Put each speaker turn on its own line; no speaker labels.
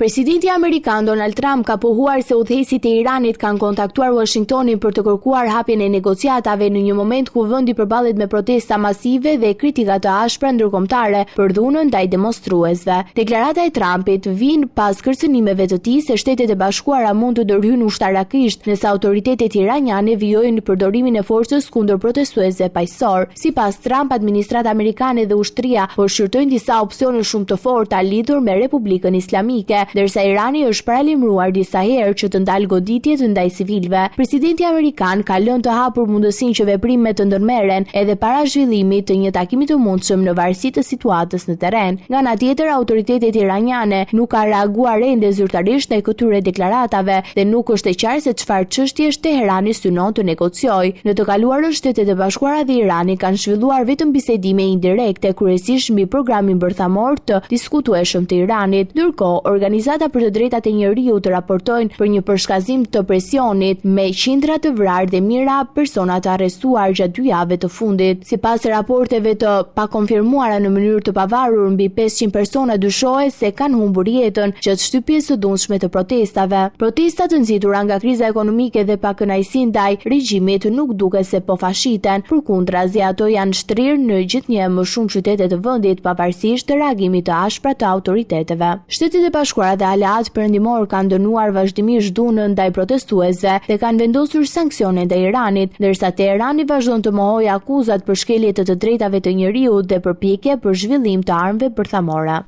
Presidenti Amerikan Donald Trump ka pohuar se udhëheqësit e Iranit kanë kontaktuar Washingtonin për të kërkuar hapjen e negociatave në një moment ku vendi përballet me protesta masive dhe kritika të ashpra ndërkombëtare për dhunën ndaj demonstruesve. Deklarata e Trumpit vjen pas kërcënimeve të tij se Shtetet e Bashkuara mund të ndërhyjnë ushtarakisht nëse autoritetet iraniane vijojnë përdorimin e forcës kundër protestuesve paqësor. Sipas Trump, administrata amerikane dhe ushtria po shqyrtojnë disa opsione shumë të forta lidhur me Republikën Islamike, ndërsa Irani është paralajmëruar disa herë që të ndalë goditjet ndaj civilëve. Presidenti amerikan ka lënë të hapur mundësinë që veprimet të ndërmeren edhe para zhvillimit të një takimi të mundshëm në varësi të situatës në terren. Nga ana tjetër, autoritetet iraniane nuk kanë reaguar ende zyrtarisht ndaj këtyre deklaratave dhe nuk është e qartë se çfarë çështjesh Teherani synon të negociojë. Në të kaluarën, Shtetet e Bashkuara dhe Irani kanë zhvilluar vetëm bisedime indirekte, kryesisht mbi programin bërthamor të diskutueshëm të Iranit. Ndërkohë, Organizata për të drejtat e njeriut raportojnë për një përshkazim të presionit me qindra të vrarë dhe mijëra persona të arrestuar gjatë 2 javëve të fundit. Sipas raporteve të pakonfirmuara në mënyrë të pavarur, mbi 500 persona dyshohet se kanë humbur jetën gjatë shtypjes së dhunshme të protestave. Protestat të nxitura nga kriza ekonomike dhe pakënaqësi ndaj regjimit nuk duket se po fashiten, përkundrazi ato janë shtrirë në gjithnjë më shumë qytete të vendit pavarësisht të reagimit të ashpra të autoriteteve. Shtetet e Bashkuara dhe aleat perëndimor kanë dënuar vazhdimisht dhunën ndaj protestuesve dhe kanë vendosur sanksione ndaj Iranit, ndërsa Teherani vazhdon të mohojë akuzat për shkelje të drejtave të njeriut dhe përpjekje për zhvillim të armëve bërthamore.